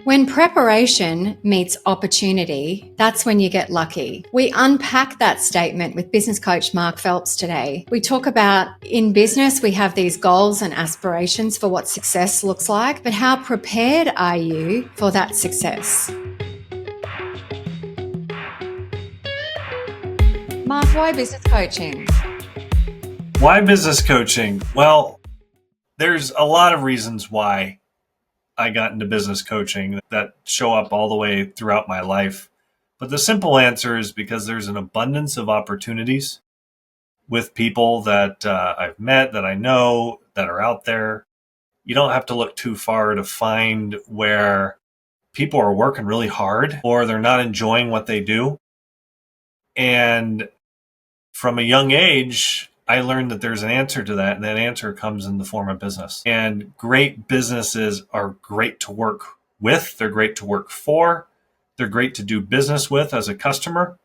When preparation meets opportunity, that's when you get lucky. We unpack that statement with business coach Mark Phelps today. We talk about in business, we have these goals and aspirations for what success looks like, but how prepared are you for that success? Mark, why business coaching? Why business coaching? Well, there's a lot of reasons why I got into business coaching that show up all the way throughout my life. But the simple answer is because there's an abundance of opportunities with people that I've met, that I know, that are out there. You don't have to look too far to find where people are working really hard or they're not enjoying what they do. And from a young age, I learned that there's an answer to that, and that answer comes in the form of business. And great businesses are great to work with. They're great to work for. They're great to do business with as a customer.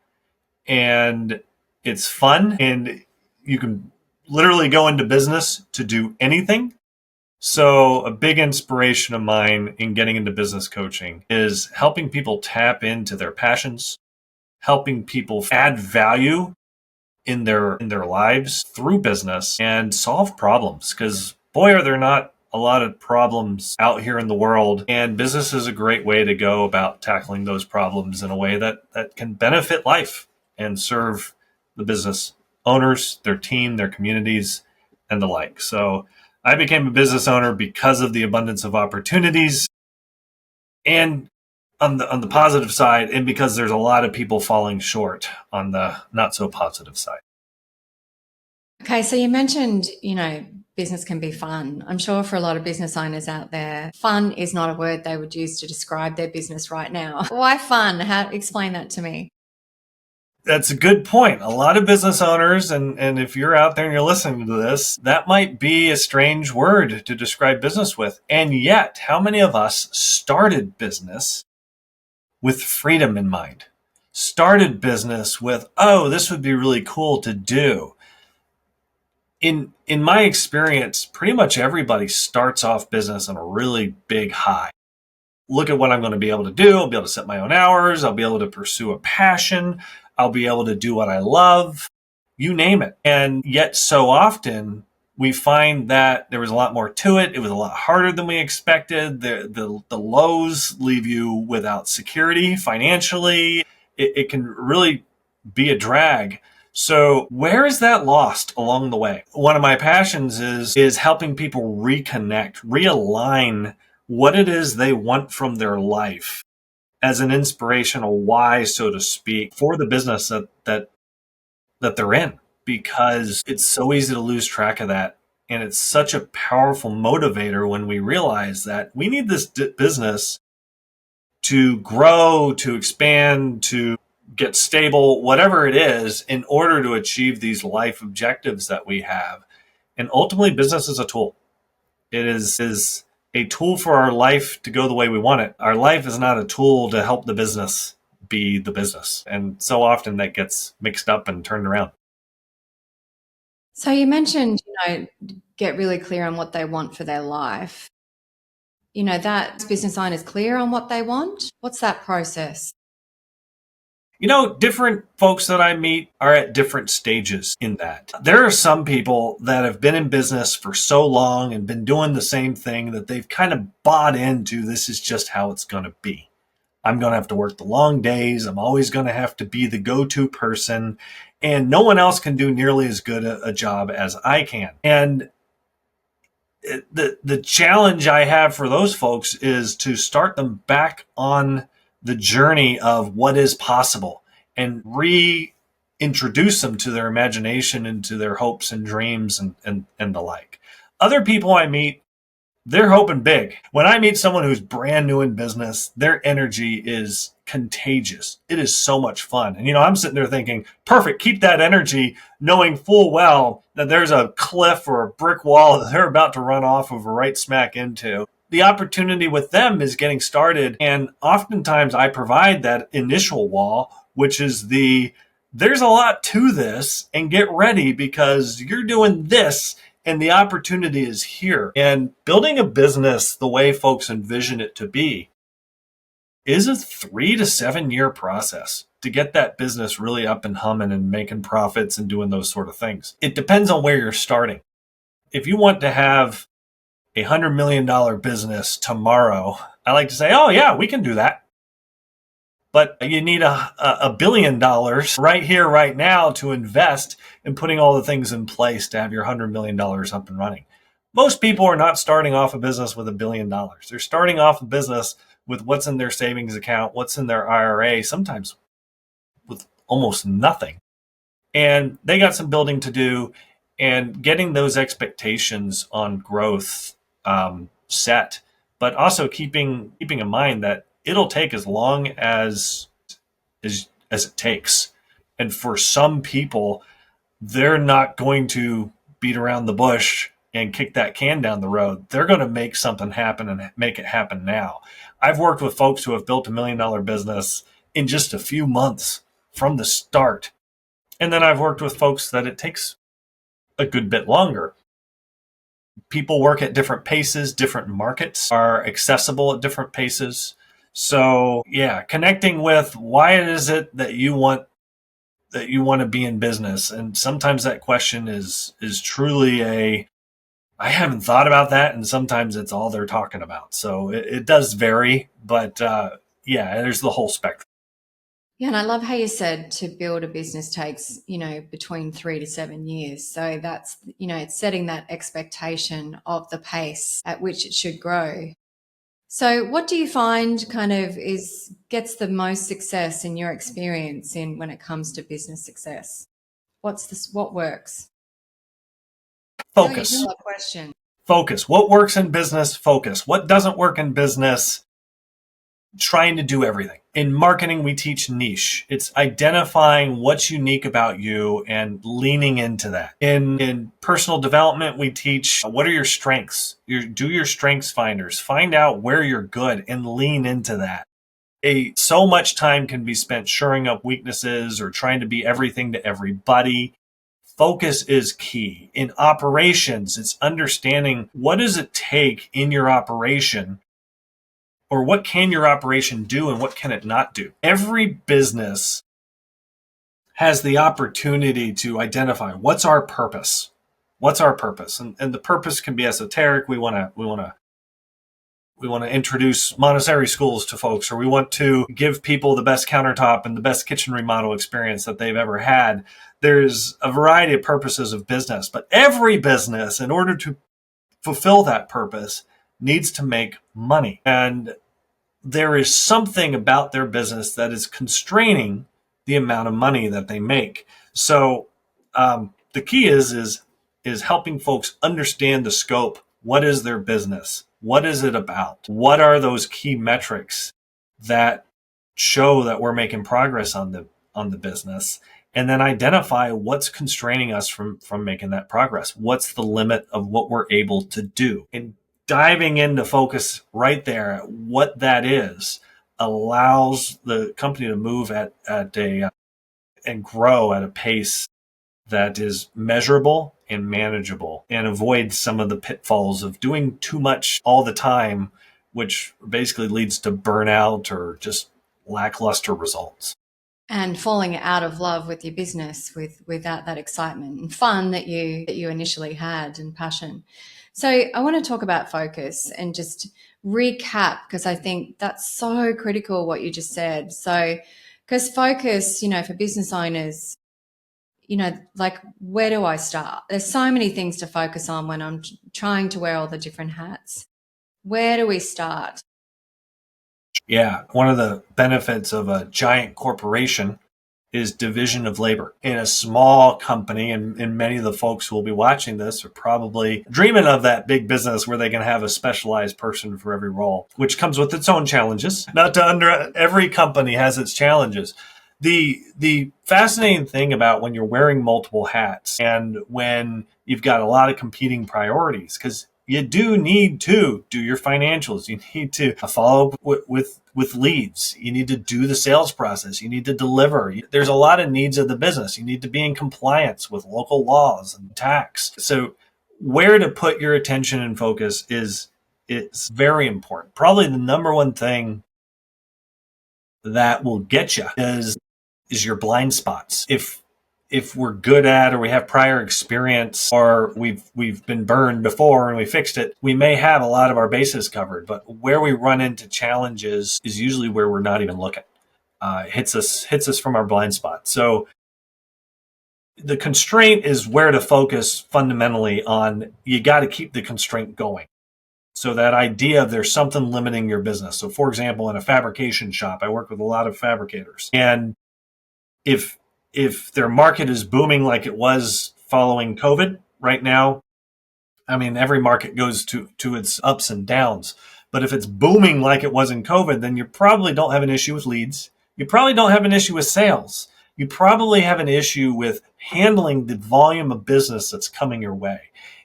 And it's fun. And you can literally go into business to do anything. So a big inspiration of mine in getting into business coaching is helping people tap into their passions, helping people add value in their lives through business and solve problems, because boy, are there not a lot of problems out here in the world, and business is a great way to go about tackling those problems in a way that can benefit life and serve the business owners, their team, their communities, and the like. So I became a business owner because of the abundance of opportunities, and on the positive side, and because there's a lot of people falling short on the not so positive side. Okay, so you mentioned, business can be fun. I'm sure for a lot of business owners out there, fun is not a word they would use to describe their business right now. Why fun? Explain that to me. That's a good point. A lot of business owners, and if you're out there and you're listening to this, that might be a strange word to describe business with. And yet, how many of us started business with freedom in mind? Started business with, oh, this would be really cool to do. In my experience, pretty much everybody starts off business on a really big high. Look at what I'm going to be able to do. I'll be able to set my own hours. I'll be able to pursue a passion. I'll be able to do what I love, you name it. And yet so often we find that there was a lot more to it. It was a lot harder than we expected. The lows leave you without security financially. It can really be a drag. So where is that lost along the way? One of my passions is helping people reconnect, realign what it is they want from their life as an inspirational why, so to speak, for the business that they're in, because it's so easy to lose track of that. And it's such a powerful motivator when we realize that we need this business to grow, to expand, to get stable, whatever it is, in order to achieve these life objectives that we have. And ultimately, business is a tool. It is a tool for our life to go the way we want it. Our life is not a tool to help the business be the business. And so often that gets mixed up and turned around. So you mentioned, get really clear on what they want for their life. That business owner is clear on what they want. What's that process? Different folks that I meet are at different stages in that. There are some people that have been in business for so long and been doing the same thing that they've kind of bought into this is just how it's going to be. I'm going to have to work the long days. I'm always going to have to be the go-to person, and no one else can do nearly as good a job as I can. And the challenge I have for those folks is to start them back on the journey of what is possible and reintroduce them to their imagination and to their hopes and dreams and the like. Other people I meet, they're hoping big. When I meet someone who's brand new in business, their energy is contagious. It is so much fun. And, I'm sitting there thinking, perfect, keep that energy, knowing full well that there's a cliff or a brick wall that they're about to run off of or right smack into. The opportunity with them is getting started. And oftentimes I provide that initial wall, which is there's a lot to this, and get ready because you're doing this and the opportunity is here. And building a business the way folks envision it to be is a 3 to 7 year process to get that business really up and humming and making profits and doing those sort of things. It depends on where you're starting. If you want to have $100 million business tomorrow, I like to say, oh yeah, we can do that. But you need $1 billion right here, right now to invest in putting all the things in place to have your $100 million up and running. Most people are not starting off a business with $1 billion. They're starting off a business with what's in their savings account, what's in their IRA, sometimes with almost nothing. And they got some building to do, and getting those expectations on growth set, but also keeping in mind that it'll take as long as it takes. And for some people, they're not going to beat around the bush and kick that can down the road. They're going to make something happen and make it happen now. I've worked with folks who have built $1 million business in just a few months from the start. And then I've worked with folks that it takes a good bit longer. People work at different paces, different markets are accessible at different paces. So yeah, connecting with why is it that you want to be in business. And sometimes that question is truly I haven't thought about that. And sometimes it's all they're talking about. So it does vary, but yeah, there's the whole spectrum. Yeah, and I love how you said to build a business takes, between 3 to 7 years. So that's, it's setting that expectation of the pace at which it should grow. So what do you find kind of gets the most success in your experience in when it comes to business success? What works? Focus. Question. Focus. What works in business? Focus. What doesn't work in business? Trying to do everything. In marketing, we teach niche. It's identifying what's unique about you and leaning into that. In personal development, we teach what are your strengths. Do your strengths finders. Find out where you're good and lean into that. So much time can be spent shoring up weaknesses or trying to be everything to everybody. Focus is key. In operations, it's understanding what does it take in your operation, or what can your operation do and what can it not do? Every business has the opportunity to identify what's our purpose. What's our purpose? And the purpose can be esoteric. We want to introduce Montessori schools to folks, or we want to give people the best countertop and the best kitchen remodel experience that they've ever had. There's a variety of purposes of business, but every business, in order to fulfill that purpose, needs to make money. And there is something about their business that is constraining the amount of money that they make. So the key is helping folks understand the scope. What is their business? What is it about? What are those key metrics that show that we're making progress on the business? And then identify what's constraining us from making that progress. What's the limit of what we're able to do? And diving into focus right there, what that is, allows the company to move and grow at a pace that is measurable and manageable, and avoid some of the pitfalls of doing too much all the time, which basically leads to burnout or just lackluster results. And falling out of love with your business without that excitement and fun that you initially had, and passion. So I want to talk about focus and just recap, because I think that's so critical what you just said. So because focus, for business owners, like, where do I start? There's so many things to focus on when I'm trying to wear all the different hats. Where do we start? Yeah, one of the benefits of a giant corporation is division of labor. In a small company, and many of the folks who will be watching this are probably dreaming of that big business where they can have a specialized person for every role, which comes with its own challenges. Every company has its challenges. The fascinating thing about when you're wearing multiple hats and when you've got a lot of competing priorities, because you do need to do your financials. You need to follow up with leads. You need to do the sales process. You need to deliver. There's a lot of needs of the business. You need to be in compliance with local laws and tax. So where to put your attention and focus is very important. Probably the number one thing that will get you is your blind spots. If we're good at, or we have prior experience, or we've been burned before and we fixed it, we may have a lot of our bases covered. But where we run into challenges is usually where we're not even looking. Hits us from our blind spot. So the constraint is where to focus fundamentally on. You got to keep the constraint going. So that idea of there's something limiting your business. So for example, in a fabrication shop, I work with a lot of fabricators. And if their market is booming like it was following COVID right now, I mean, every market goes to its ups and downs. But if it's booming like it was in COVID, then you probably don't have an issue with leads. You probably don't have an issue with sales. You probably have an issue with handling the volume of business that's coming your way.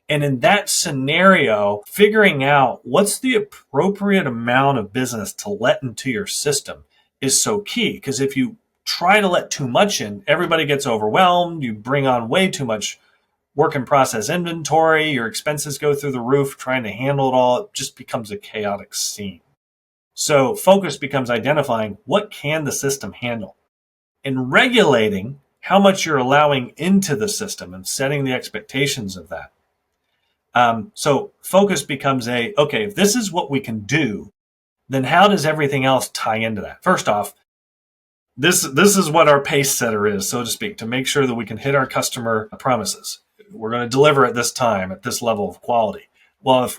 And in that scenario, figuring out what's the appropriate amount of business to let into your system is so key. Because if you try to let too much in, everybody gets overwhelmed. You bring on way too much work in process inventory. Your expenses go through the roof trying to handle it all. It just becomes a chaotic scene. So focus becomes identifying what can the system handle and regulating how much you're allowing into the system and setting the expectations of that. So focus becomes okay, if this is what we can do, then how does everything else tie into that? First off, this is what our pace setter is, so to speak, to make sure that we can hit our customer promises. We're going to deliver at this time, at this level of quality. Well,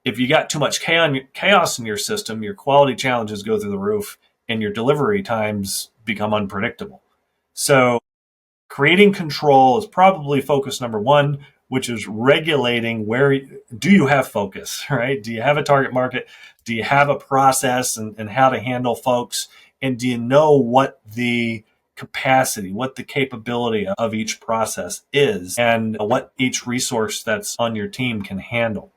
if you got too much chaos in your system, your quality challenges go through the roof and your delivery times become unpredictable. So creating control is probably focus number one, which is regulating where do you have focus, right? Do you have a target market? Do you have a process and how to handle folks? And do you know what the capacity, what the capability of each process is, and what each resource that's on your team can handle?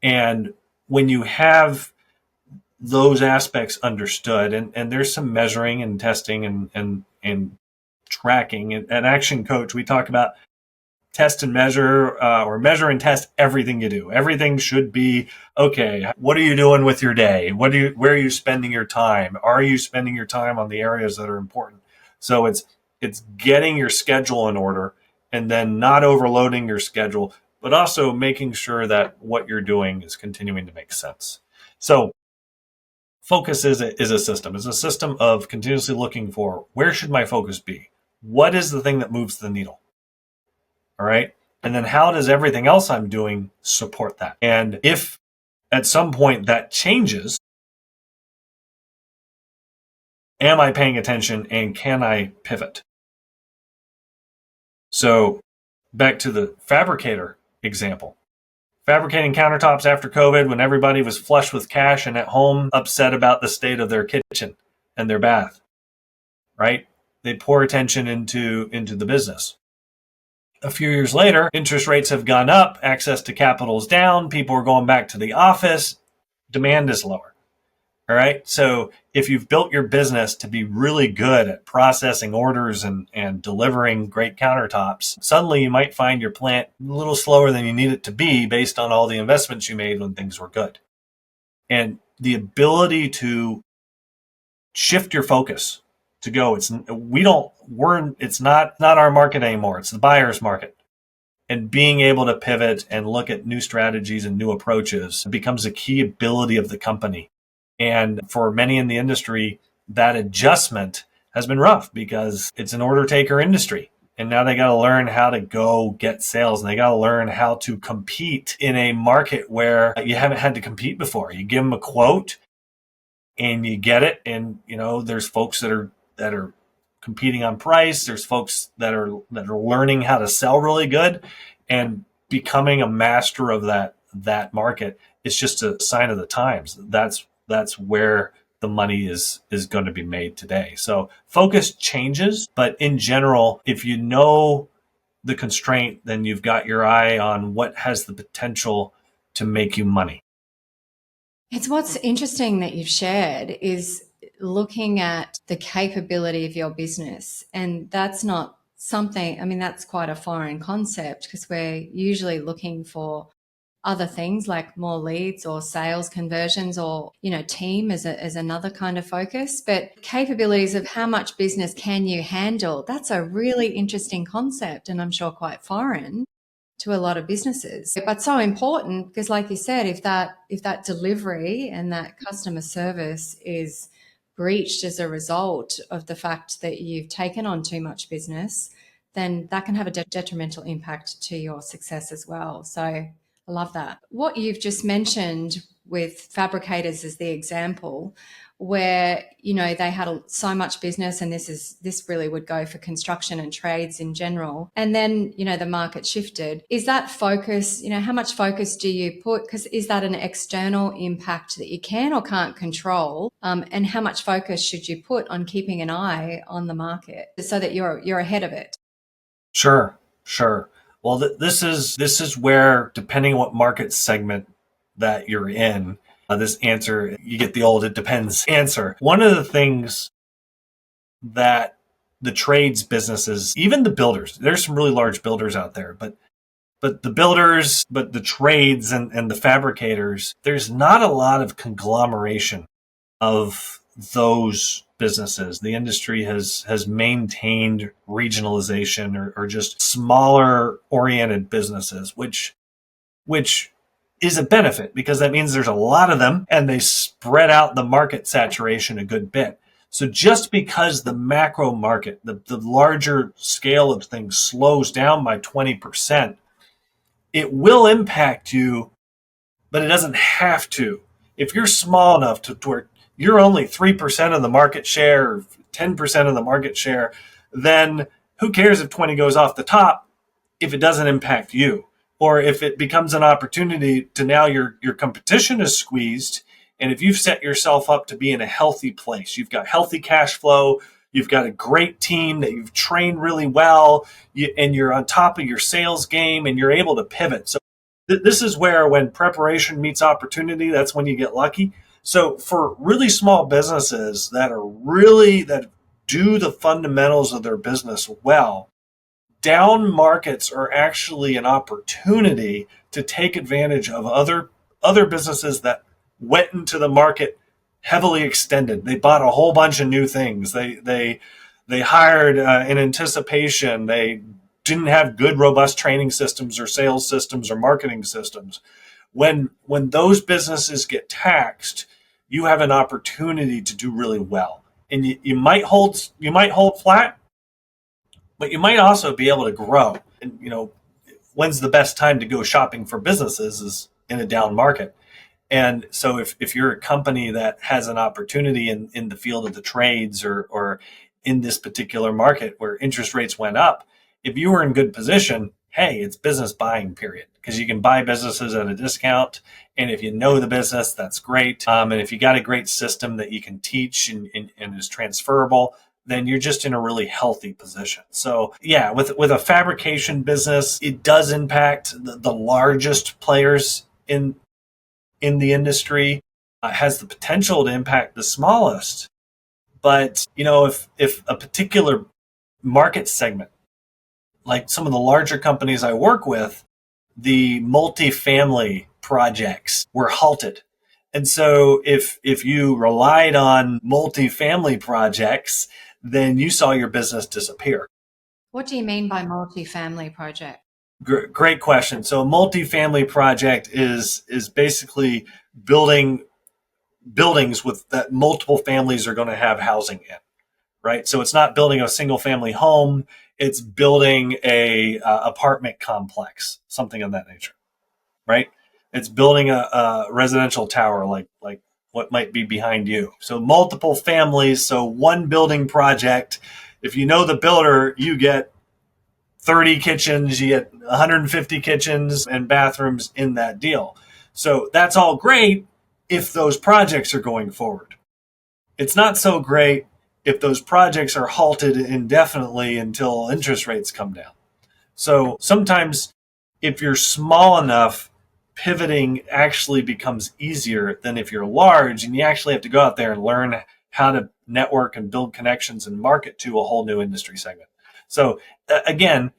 And when you have those aspects understood, and there's some measuring and testing and tracking. At Actioncoach, we talk about test and measure, or measure and test everything you do. Everything should be, okay, what are you doing with your day? Where are you spending your time? Are you spending your time on the areas that are important? So it's getting your schedule in order and then not overloading your schedule, but also making sure that what you're doing is continuing to make sense. So focus is a system. It's a system of continuously looking for, where should my focus be? What is the thing that moves the needle? All right. And then how does everything else I'm doing support that? And if at some point that changes, am I paying attention and can I pivot? So back to the fabricator example. Fabricating countertops after COVID, when everybody was flush with cash and at home upset about the state of their kitchen and their bath, right? They pour attention into the business. A few years later, interest rates have gone up, access to capital is down, people are going back to the office, demand is lower. All right. So if you've built your business to be really good at processing orders and delivering great countertops, suddenly you might find your plant a little slower than you need it to be based on all the investments you made when things were good. And the ability to shift your focus to go, it's not our market anymore. It's the buyer's market. And being able to pivot and look at new strategies and new approaches becomes a key ability of the company. And for many in the industry, that adjustment has been rough because it's an order taker industry. And now they got to learn how to go get sales, and they got to learn how to compete in a market where you haven't had to compete before. You give them a quote and you get it. And, there's folks that are competing on price. There's folks that are learning how to sell really good, and becoming a master of that market. It's just a sign of the times. That's where the money is going to be made today. So focus changes, but in general, if you know the constraint, then you've got your eye on what has the potential to make you money. It's what's interesting that you've shared is looking at the capability of your business. And that's not something, that's quite a foreign concept because we're usually looking for other things like more leads or sales conversions or, team as another kind of focus. But capabilities of how much business can you handle? That's a really interesting concept, and I'm sure quite foreign to a lot of businesses, but so important because, like you said, if that delivery and that customer service is breached as a result of the fact that you've taken on too much business, then that can have a detrimental impact to your success as well. So I love that. What you've just mentioned with fabricators as the example, where they had so much business, and this really would go for construction and trades in general, and then the market shifted. Is that focus, how much focus do you put, because is that an external impact that you can or can't control, and how much focus should you put on keeping an eye on the market so that you're ahead of it? Sure. Well, this is where, depending on what market segment that you're in, this answer, you get the old "it depends" answer. One of the things that the trades businesses, even the builders, there's some really large builders out there, but the builders, but the trades and the fabricators, there's not a lot of conglomeration of those businesses. The industry has maintained regionalization or just smaller oriented businesses, which is a benefit because that means there's a lot of them and they spread out the market saturation a good bit. So just because the macro market, the larger scale of things slows down by 20%, it will impact you, but it doesn't have to. If you're small enough to where you're only 3% of the market share, or 10% of the market share, then who cares if 20 goes off the top if it doesn't impact you? Or if it becomes an opportunity to now your competition is squeezed, and if you've set yourself up to be in a healthy place, you've got healthy cash flow, you've got a great team that you've trained really well, and you're on top of your sales game, and you're able to pivot. So this is where, when preparation meets opportunity, that's when you get lucky. So for really small businesses that do the fundamentals of their business well, down markets are actually an opportunity to take advantage of other businesses that went into the market heavily extended. They bought a whole bunch of new things. They hired in anticipation. They didn't have good, robust training systems or sales systems or marketing systems. When those businesses get taxed, you have an opportunity to do really well, and you might hold flat, but you might also be able to grow. And when's the best time to go shopping for businesses is in a down market. And so if you're a company that has an opportunity in the field of the trades or in this particular market where interest rates went up, if you were in good position, hey, it's business buying period, because you can buy businesses at a discount. And if you know the business, that's great. And if you got a great system that you can teach and is transferable, then you're just in a really healthy position. So yeah, with a fabrication business, it does impact the largest players in the industry. Has the potential to impact the smallest. But if a particular market segment, like some of the larger companies I work with, the multifamily projects were halted. And so if you relied on multifamily projects, then you saw your business disappear. What do you mean by multifamily project? Great question. So a multifamily project is basically building buildings with that multiple families are going to have housing in, right? So it's not building a single family home. It's building a apartment complex, something of that nature, right? It's building a residential tower like what might be behind you. So multiple families. So one building project. If you know the builder, you get 30 kitchens, you get 150 kitchens and bathrooms in that deal. So that's all great if those projects are going forward. It's not so great if those projects are halted indefinitely until interest rates come down. So sometimes if you're small enough, pivoting actually becomes easier than if you're large and you actually have to go out there and learn how to network and build connections and market to a whole new industry segment. So again,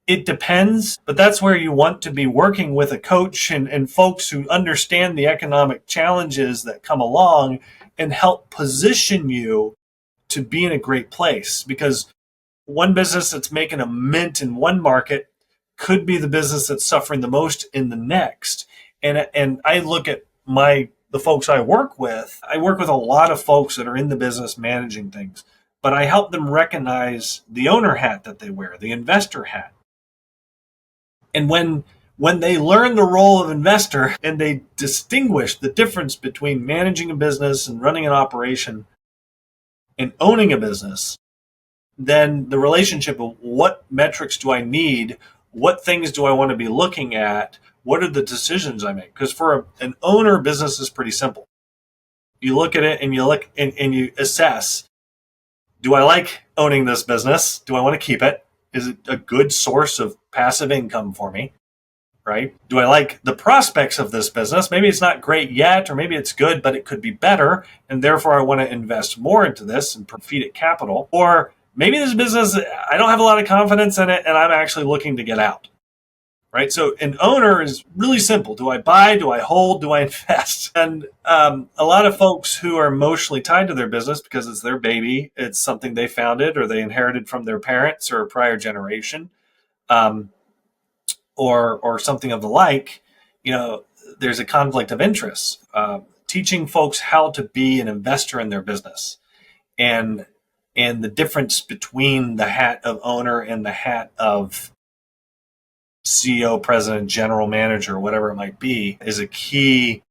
It depends, but that's where you want to be working with a coach and folks who understand the economic challenges that come along and help position you to be in a great place. Because one business that's making a mint in one market could be the business that's suffering the most in the next. And I look at the folks I work with. I work with a lot of folks that are in the business managing things, but I help them recognize the owner hat that they wear, the investor hat. And when they learn the role of investor and they distinguish the difference between managing a business and running an operation and owning a business, then the relationship of what metrics do I need, what things do I want to be looking at, what are the decisions I make? Because for an owner, business is pretty simple. You look at it and you assess, do I like owning this business? Do I want to keep it? Is it a good source of passive income for me? Right? Do I like the prospects of this business? Maybe it's not great yet, or maybe it's good, but it could be better. And therefore I want to invest more into this and feed it capital. Or maybe this business, I don't have a lot of confidence in it and I'm actually looking to get out. Right? So an owner is really simple. Do I buy? Do I hold? Do I invest? And a lot of folks who are emotionally tied to their business because it's their baby, it's something they founded or they inherited from their parents or a prior generation, or something of the like, there's a conflict of interest. Teaching folks how to be an investor in their business and the difference between the hat of owner and the hat of CEO, president, general manager, whatever it might be, is a key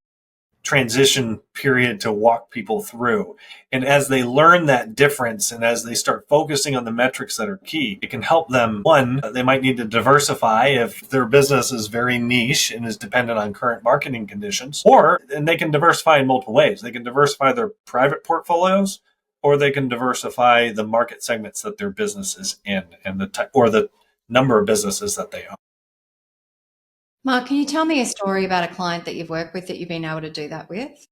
transition period to walk people through. And as they learn that difference and as they start focusing on the metrics that are key, it can help them. One, they might need to diversify if their business is very niche and is dependent on current marketing conditions, and they can diversify in multiple ways. They can diversify their private portfolios, or they can diversify the market segments that their business is in and the number of businesses that they own. Mark, can you tell me a story about a client that you've worked with that you've been able to do that with?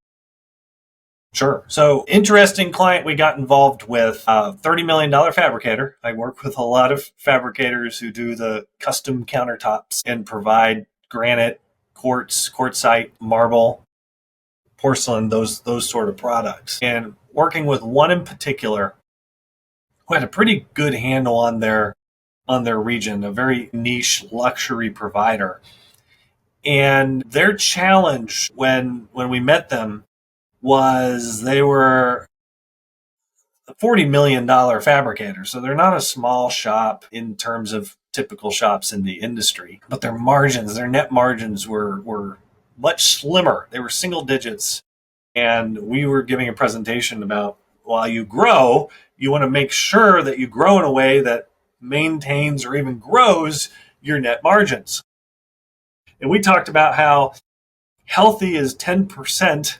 Sure. So interesting client we got involved with, a $30 million fabricator. I work with a lot of fabricators who do the custom countertops and provide granite, quartz, quartzite, marble, porcelain, those sort of products. And working with one in particular who had a pretty good handle on their region, a very niche luxury provider. And their challenge when we met them was they were a $40 million fabricator. So they're not a small shop in terms of typical shops in the industry, but their net margins were much slimmer. They were single digits. And we were giving a presentation about, while you grow, you want to make sure that you grow in a way that maintains or even grows your net margins. And we talked about how healthy is 10%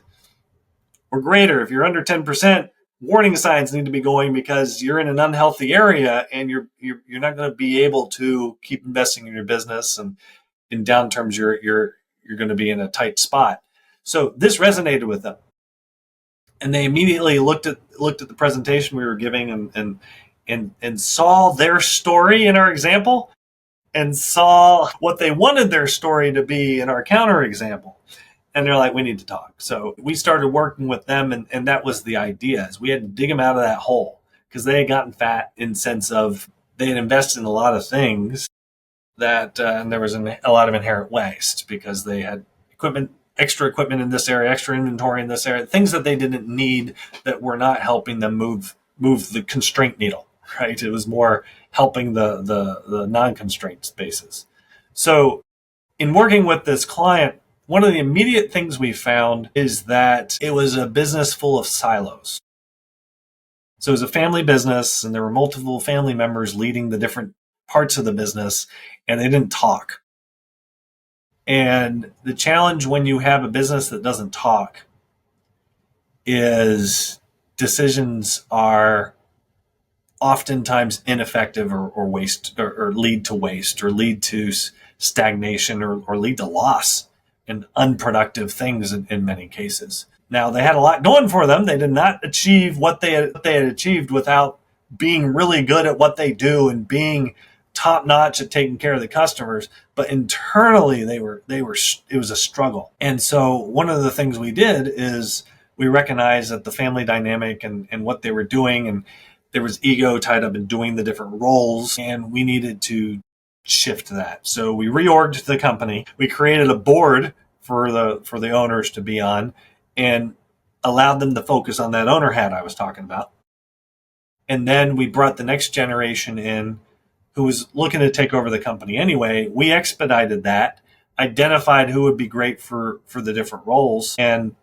or greater. If you're under 10%, warning signs need to be going because you're in an unhealthy area and you're not going to be able to keep investing in your business. And in downturns, you're going to be in a tight spot. So this resonated with them. And they immediately looked at the presentation we were giving and saw their story in our example and saw what they wanted their story to be in our counter example. And they're like, we need to talk. So we started working with them, and that was the idea, is we had to dig them out of that hole because they had gotten fat in sense of they had invested in a lot of things that and there was a lot of inherent waste because they had extra equipment in this area, extra inventory in this area, things that they didn't need that were not helping them move the constraint needle, right? It was more helping the non-constraint spaces. So in working with this client, one of the immediate things we found is that it was a business full of silos. So it was a family business and there were multiple family members leading the different parts of the business and they didn't talk. And the challenge when you have a business that doesn't talk is decisions are oftentimes ineffective or waste or lead to waste or lead to stagnation or lead to loss and unproductive things in many cases. Now, they had a lot going for them. They did not achieve what they had achieved without being really good at what they do and being top notch at taking care of the customers, but internally it was a struggle. And so one of the things we did is we recognized that the family dynamic and what they were doing, and there was ego tied up in doing the different roles, and we needed to shift that. So we reorged the company. We created a board for the owners to be on and allowed them to focus on that owner hat I was talking about. And then we brought the next generation in who was looking to take over the company anyway. We expedited that, identified who would be great for the different roles, and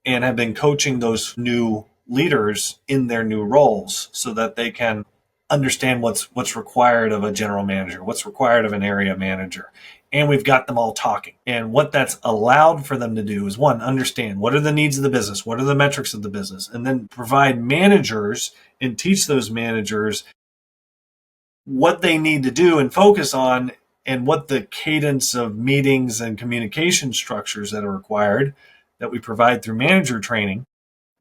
have been coaching those new leaders in their new roles so that they can understand what's required of a general manager, what's required of an area manager. And we've got them all talking. And what that's allowed for them to do is, one, understand what are the needs of the business, what are the metrics of the business, and then provide managers and teach those managers what they need to do and focus on, and what the cadence of meetings and communication structures that are required that we provide through manager training.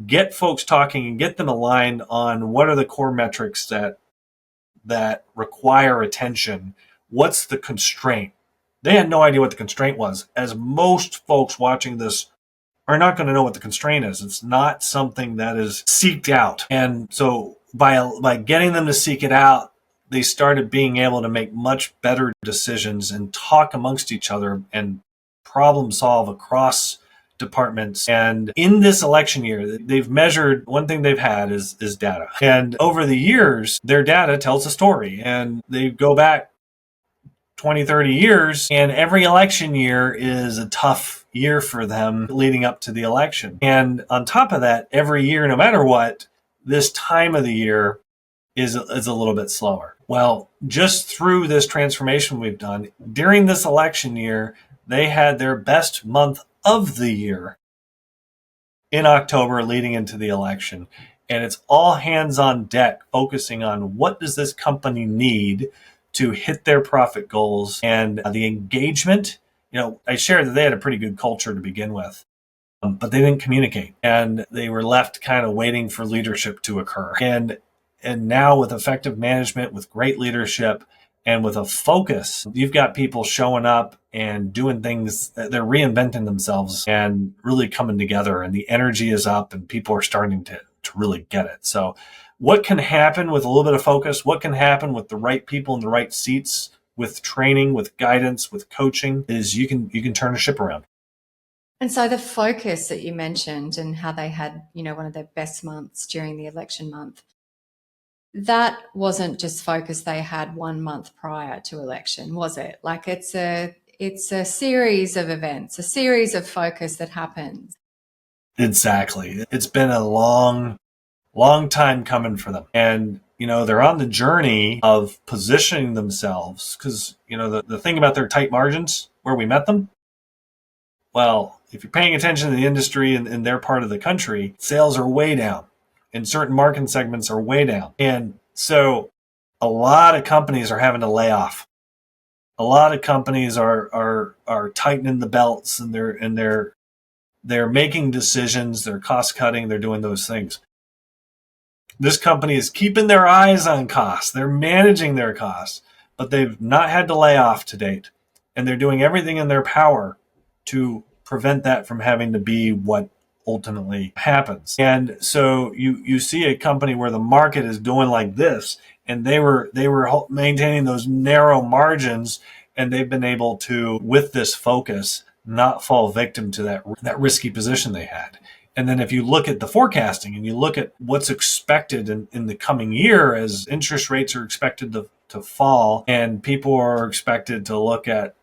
Get folks talking and get them aligned on what are the core metrics that require attention. What's the constraint? They had no idea what the constraint was, as most folks watching this are not going to know what the constraint is. It's not something that is seeked out. And so by getting them to seek it out, they started being able to make much better decisions and talk amongst each other and problem solve across departments. And in this election year, they've measured, one thing they've had is data. And over the years, their data tells a story, and they go back 20, 30 years, and every election year is a tough year for them leading up to the election. And on top of that, every year, no matter what, this time of the year is a little bit slower. Well, just through this transformation we've done, during this election year, they had their best month of the year in October leading into the election. And it's all hands on deck, focusing on what does this company need to hit their profit goals, and the engagement. I shared that they had a pretty good culture to begin with, but they didn't communicate, and they were left kind of waiting for leadership to occur. And now with effective management, with great leadership, and with a focus, you've got people showing up and doing things. They're reinventing themselves and really coming together, and the energy is up, and people are starting to really get it. So what can happen with a little bit of focus? What can happen with the right people in the right seats, with training, with guidance, with coaching, is you can turn a ship around. And so the focus that you mentioned, and how they had, one of their best months during the election month, that wasn't just focus they had 1 month prior to election, was it? Like it's a series of events, a series of focus that happens. Exactly. It's been a long time coming for them. And, they're on the journey of positioning themselves, because, the thing about their tight margins where we met them, well, if you're paying attention to the industry in their part of the country, sales are way down, and certain market segments are way down. And so a lot of companies are having to lay off. A lot of companies are tightening the belts, and they're making decisions, they're cost cutting, they're doing those things. This company is keeping their eyes on costs. They're managing their costs, but they've not had to lay off to date. And they're doing everything in their power to prevent that from having to be what ultimately happens. And so you see a company where the market is going like this, and they were maintaining those narrow margins, and they've been able to, with this focus, not fall victim to that risky position they had. And then if you look at the forecasting and you look at what's expected in the coming year, as interest rates are expected to fall, and people are expected to look at,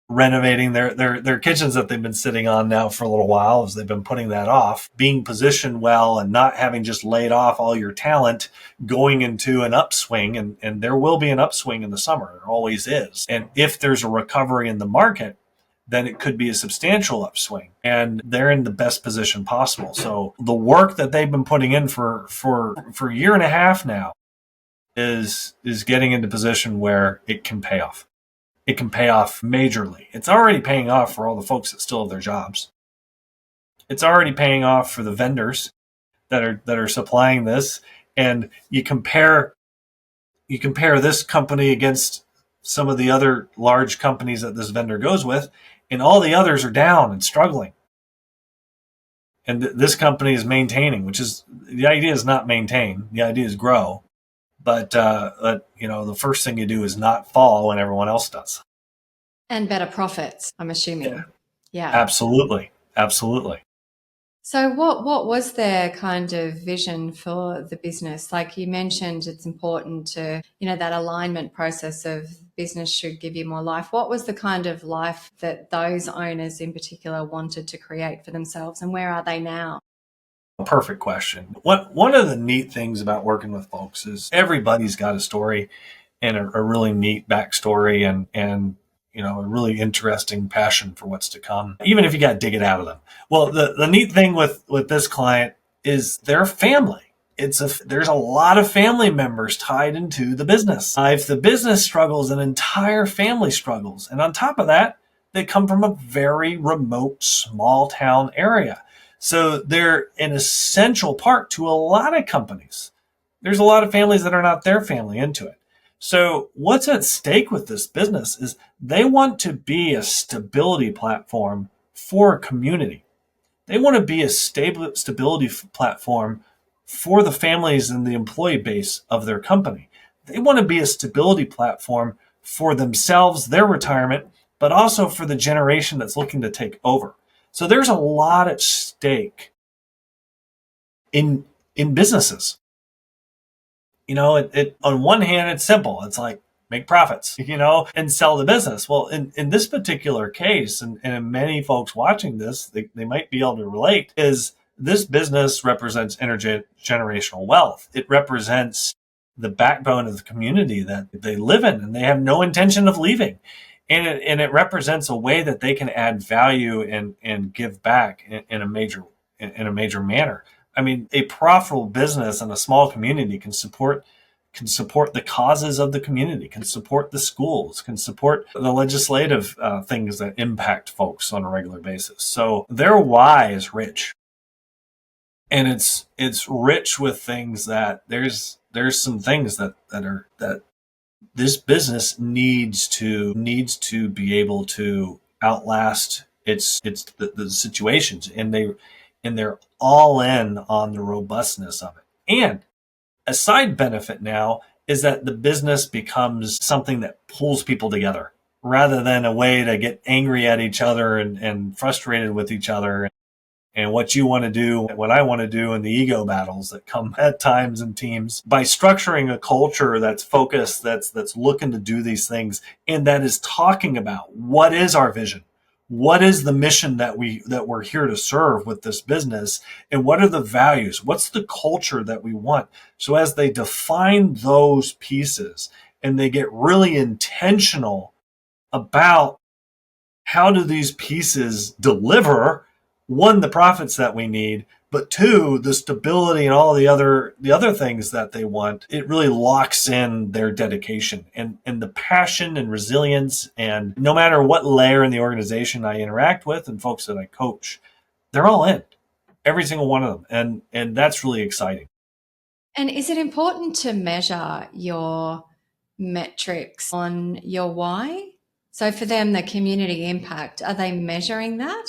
renovating their kitchens that they've been sitting on now for a little while, as they've been putting that off, being positioned well and not having just laid off all your talent, going into an upswing. And there will be an upswing in the summer. There always is. And if there's a recovery in the market, then it could be a substantial upswing, and they're in the best position possible. So the work that they've been putting in for a year and a half now is getting into position where it can pay off. It can pay off majorly. It's already paying off for all the folks that still have their jobs. It's already paying off for the vendors that are supplying this. And you compare you compare this company against some of the other large companies that this vendor goes with, and all the others are down and struggling. And this company is maintaining, which is, the idea is not maintain, the idea is grow. But the first thing you do is not fall when everyone else does. And better profits, I'm assuming. Yeah. Absolutely. So what was their kind of vision for the business? Like you mentioned, it's important to, that alignment process of business should give you more life. What was the kind of life that those owners in particular wanted to create for themselves, and where are they now? Perfect question. One of the neat things about working with folks is everybody's got a story and a really neat backstory and a really interesting passion for what's to come, even if you got to dig it out of them. Well, the neat thing with this client is their family. There's a lot of family members tied into the business. If the business struggles, an entire family struggles. And on top of that, they come from a very remote, small town area. So they're an essential part to a lot of companies. There's a lot of families that are not their family into it. So what's at stake with this business is they want to be a stability platform for a community. They want to be a stability platform for the families and the employee base of their company. They want to be a stability platform for themselves, their retirement, but also for the generation that's looking to take over. So there's a lot at stake in businesses. On one hand, it's simple. It's like make profits, and sell the business. Well, in this particular case, and in many folks watching this, they might be able to relate, is this business represents intergenerational wealth. It represents the backbone of the community that they live in, and they have no intention of leaving. And it represents a way that they can add value and give back in a major manner. I mean, a profitable business and a small community can support the causes of the community, can support the schools, can support the legislative things that impact folks on a regular basis. So their why is rich, and it's rich with things that there's some things that this business needs to be able to outlast the situations, and they're all in on the robustness of it. And a side benefit now is that the business becomes something that pulls people together rather than a way to get angry at each other and frustrated with each other and what you want to do, what I want to do, and the ego battles that come at times in teams. By structuring a culture that's focused, that's looking to do these things, and that is talking about what is our vision, what is the mission that we're here to serve with this business, and what are the values, what's the culture that we want. So as they define those pieces and they get really intentional about how do these pieces deliver, one, the profits that we need, but two, the stability and all the other things that they want, it really locks in their dedication and the passion and resilience. And no matter what layer in the organization I interact with and folks that I coach, they're all in, every single one of them. And that's really exciting. And is it important to measure your metrics on your why? So for them, the community impact, are they measuring that?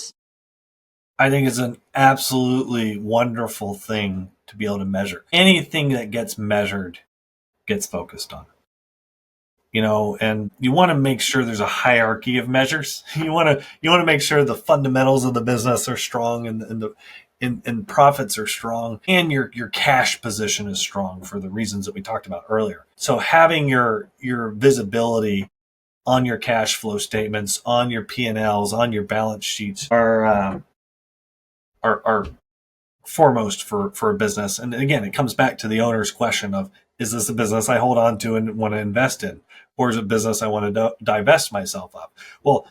I think it's an absolutely wonderful thing to be able to measure. Anything that gets measured gets focused on. And you want to make sure there's a hierarchy of measures. You want to make sure the fundamentals of the business are strong and profits are strong, and your cash position is strong for the reasons that we talked about earlier. So having your visibility on your cash flow statements, on your P&Ls, on your balance sheets are foremost for a business. And again, it comes back to the owner's question of, is this a business I hold on to and want to invest in? Or is it a business I want to divest myself of? Well,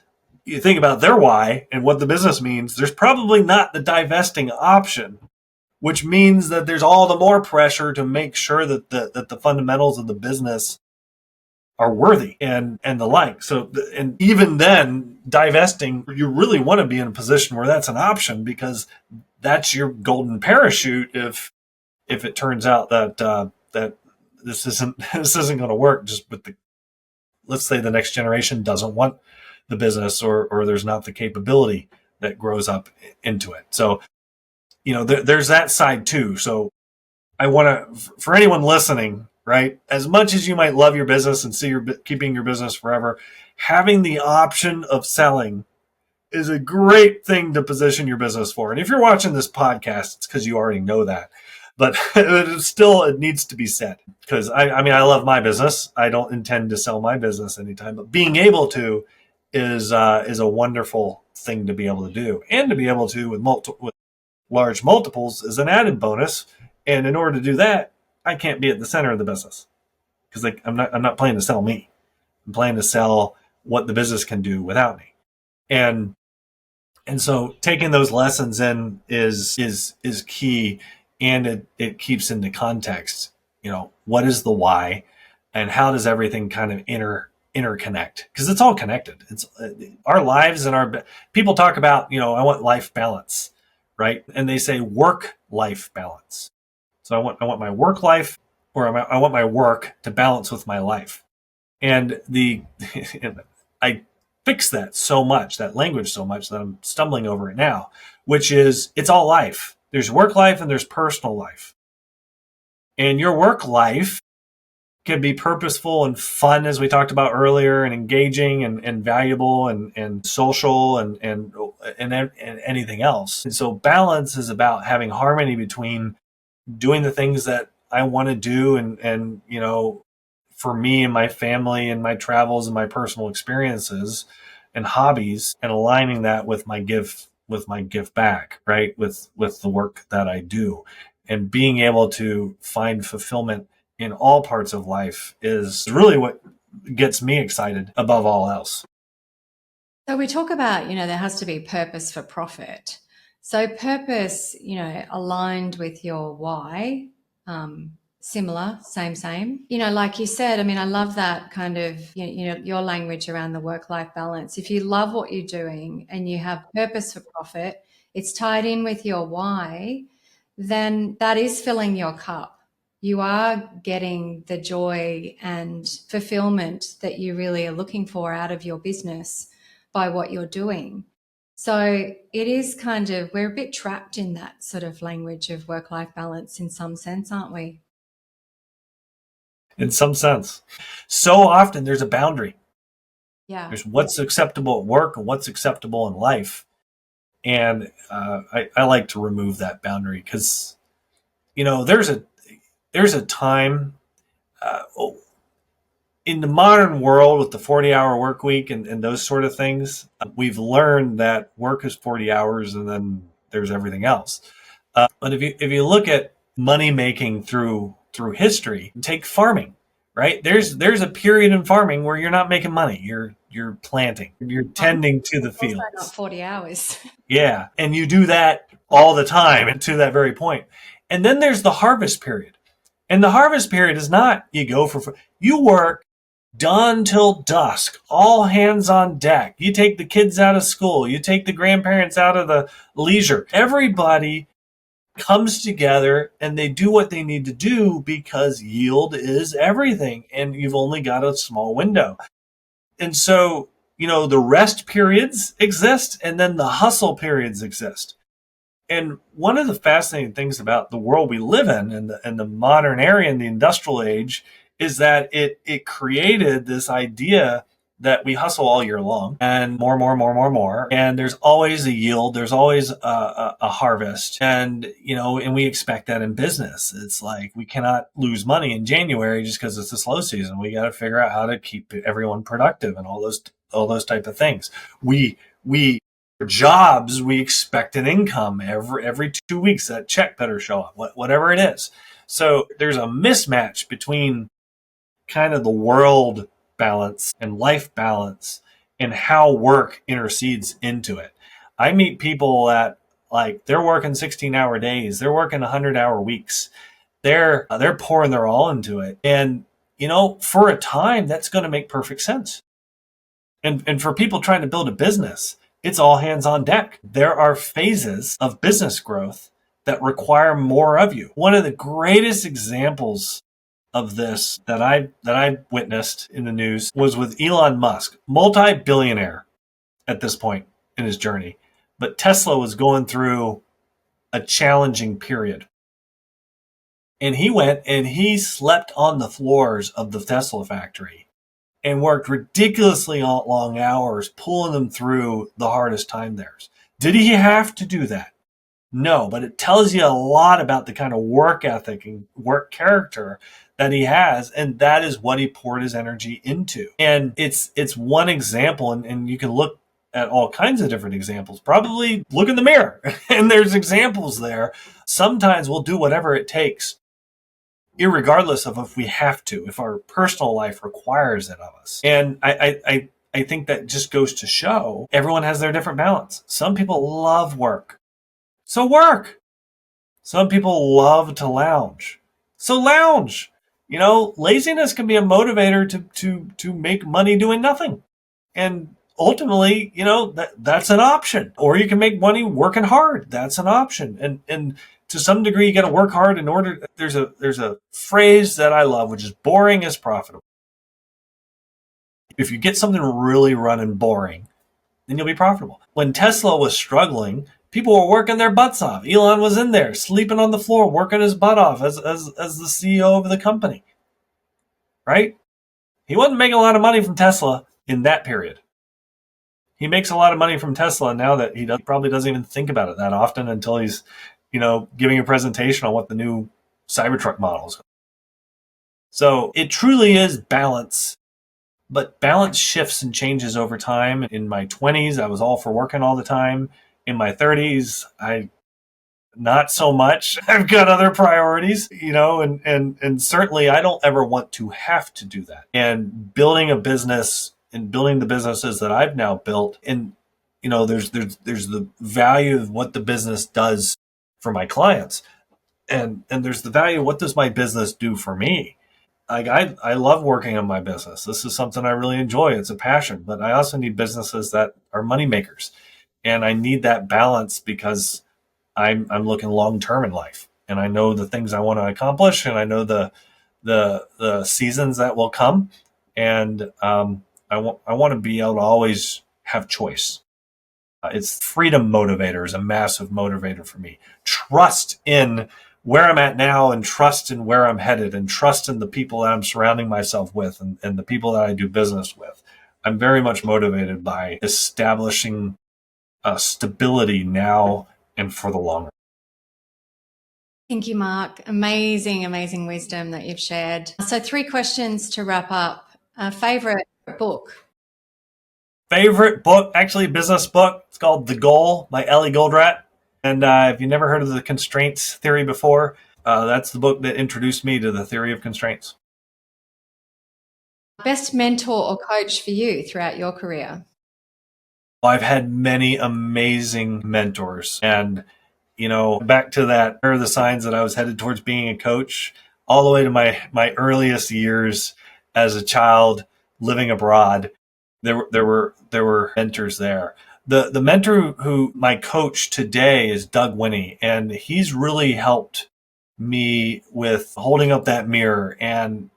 you think about their why and what the business means, there's probably not the divesting option, which means that there's all the more pressure to make sure that the fundamentals of the business are worthy and the like. So, and even then, divesting, you really want to be in a position where that's an option, because that's your golden parachute if it turns out that this isn't this isn't going to work just with the, let's say the next generation doesn't want the business, or there's not the capability that grows up into it. So, there's that side too. So I want to, for anyone listening, right, as much as you might love your business and see you're keeping your business forever, having the option of selling is a great thing to position your business for. And if you're watching this podcast, it's because you already know that. But it needs to be said, because I mean, I love my business. I don't intend to sell my business anytime, but being able to is a wonderful thing to be able to do, and to be able to with large multiples is an added bonus. And in order to do that, I can't be at the center of the business, because I'm not playing to sell me. I'm playing to sell what the business can do without me. And so taking those lessons in is key, and it keeps into context, what is the why, and how does everything kind of interconnect? Because it's all connected. It's our lives and people talk about, I want life balance, right? And they say work-life balance. So I want my work life, or I want my work to balance with my life. And I fix that so much, that language so much, that I'm stumbling over it now, which is, it's all life. There's work life and there's personal life. And your work life can be purposeful and fun, as we talked about earlier, and engaging and valuable and social and anything else. And so balance is about having harmony between doing the things that I want to do and for me and my family and my travels and my personal experiences and hobbies, and aligning that with my give back, right? With the work that I do, and being able to find fulfillment in all parts of life is really what gets me excited above all else. So we talk about, there has to be purpose for profit. So purpose, aligned with your why, similar, same. Like you said, I mean, I love that kind of, your language around the work-life balance. If you love what you're doing and you have purpose for profit, it's tied in with your why, then that is filling your cup. You are getting the joy and fulfillment that you really are looking for out of your business by what you're doing. So it is kind of, we're a bit trapped in that sort of language of work-life balance in some sense, aren't we? In some sense. So often there's a boundary. Yeah. There's what's acceptable at work and what's acceptable in life. And I like to remove that boundary, because, there's a time in the modern world with the 40-hour work week and those sort of things. We've learned that work is 40 hours and then there's everything else. But if you look at money making through history, take farming, right? There's a period in farming where you're not making money. You're planting, you're tending to the fields. Also not 40 hours. Yeah. And you do that all the time, and to that very point. And then there's the harvest period. And the harvest period is not, you work done till dusk, all hands on deck. You take the kids out of school, you take the grandparents out of the leisure. Everybody comes together and they do what they need to do, because yield is everything, and you've only got a small window. And so, the rest periods exist, and then the hustle periods exist. And one of the fascinating things about the world we live in, and the modern era and the industrial age, is that it created this idea that we hustle all year long, and more. And there's always a yield. There's always a harvest. And, and we expect that in business. It's like, we cannot lose money in January just because it's a slow season. We got to figure out how to keep everyone productive and all those type of things. We jobs, we expect an income every 2 weeks. That check better show up, whatever it is. So there's a mismatch between kind of the world balance and life balance, and how work intercedes into it. I meet people that, like, they're working 16-hour days, they're working 100-hour weeks, they're pouring their all into it, and for a time that's going to make perfect sense. And for people trying to build a business, it's all hands on deck. There are phases of business growth that require more of you. One of the greatest examples of this that I witnessed in the news was with Elon Musk, multi-billionaire at this point in his journey. But Tesla was going through a challenging period. And he went and he slept on the floors of the Tesla factory and worked ridiculously long hours, pulling them through the hardest time there. Did he have to do that? No, but it tells you a lot about the kind of work ethic and work character that he has, and that is what he poured his energy into. And it's one example, and you can look at all kinds of different examples. Probably look in the mirror, and there's examples there. Sometimes we'll do whatever it takes, irregardless of if we have to, if our personal life requires it of us. And I think that just goes to show everyone has their different balance. Some people love work. So work. Some people love to lounge. So lounge. Laziness can be a motivator to make money doing nothing. And ultimately, that's an option. Or you can make money working hard. That's an option. And to some degree, you got to work hard in order. There's a phrase that I love, which is boring is profitable. If you get something really running boring, then you'll be profitable. When Tesla was struggling, people were working their butts off. Elon was in there sleeping on the floor, working his butt off as the CEO of the company, right? He wasn't making a lot of money from Tesla in that period. He makes a lot of money from Tesla now that he probably doesn't even think about it that often until he's, giving a presentation on what the new Cybertruck model is. So it truly is balance. But balance shifts and changes over time. In my 20s, I was all for working all the time. In my 30s, not so much. I've got other priorities, and certainly I don't ever want to have to do that. And building a business and building the businesses that I've now built, and there's the value of what the business does for my clients, and there's the value of what does my business do for me. Like I love working on my business. This is something I really enjoy. It's a passion, but I also need businesses that are money makers. And I need that balance because I'm looking long term in life, and I know the things I want to accomplish, and I know the seasons that will come, and I want to be able to always have choice. It's freedom motivator is a massive motivator for me. Trust in where I'm at now, and trust in where I'm headed, and trust in the people that I'm surrounding myself with, and the people that I do business with. I'm very much motivated by establishing stability now and for the long run. Thank you, Mark. Amazing, amazing wisdom that you've shared. So 3 questions to wrap up. Favorite book? Favorite book, actually business book. It's called The Goal by Ellie Goldratt. And if you've never heard of the constraints theory before, that's the book that introduced me to the theory of constraints. Best mentor or coach for you throughout your career? I've had many amazing mentors, and back to that, are the signs that I was headed towards being a coach, all the way to my earliest years as a child living abroad. There were mentors there. The mentor who my coach today is Doug Winnie, and he's really helped me with holding up that mirror. And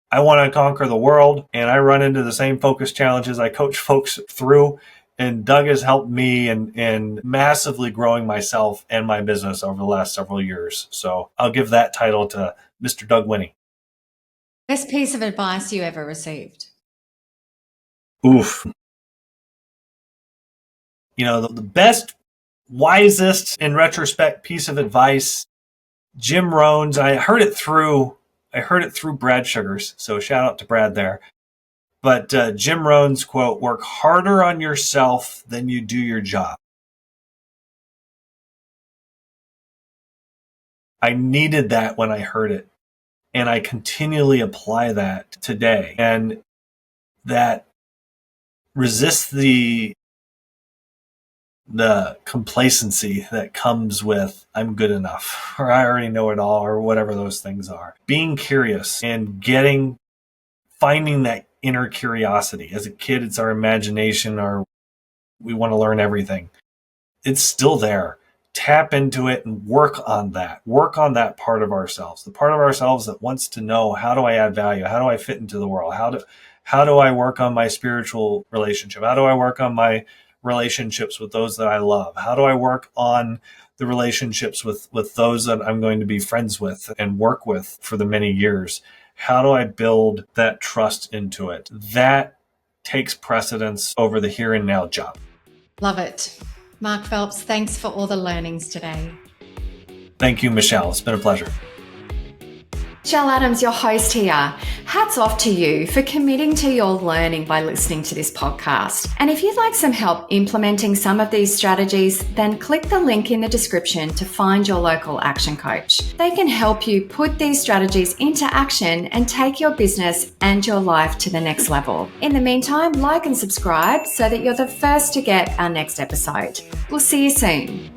I want to conquer the world, and I run into the same focus challenges I coach folks through. And Doug has helped me in massively growing myself and my business over the last several years. So I'll give that title to Mr. Doug Winnie. Best piece of advice you ever received? Oof. The best, wisest, in retrospect, piece of advice, Jim Rohn's. I heard it through Brad Sugars. So shout out to Brad there. But Jim Rohn's quote, "Work harder on yourself than you do your job." I needed that when I heard it, and I continually apply that today. And that resists the complacency that comes with "I'm good enough" or "I already know it all" or whatever those things are. Being curious and finding that inner curiosity. As a kid, it's our imagination, or we want to learn everything. It's still there. tap into it and work on that part of ourselves, the part of ourselves that wants to know, how do I add value? How do I fit into the world? How do I work on my spiritual relationship? How do I work on my relationships with those that I love? How do I work on the relationships with those that I'm going to be friends with and work with for the many years? How do I build that trust into it? That takes precedence over the here and now job. Love it. Mark Phelps, thanks for all the learnings today. Thank you, Michelle. It's been a pleasure. Michelle Adams, your host here. Hats off to you for committing to your learning by listening to this podcast. And if you'd like some help implementing some of these strategies, then click the link in the description to find your local action coach. They can help you put these strategies into action and take your business and your life to the next level. In the meantime, like and subscribe so that you're the first to get our next episode. We'll see you soon.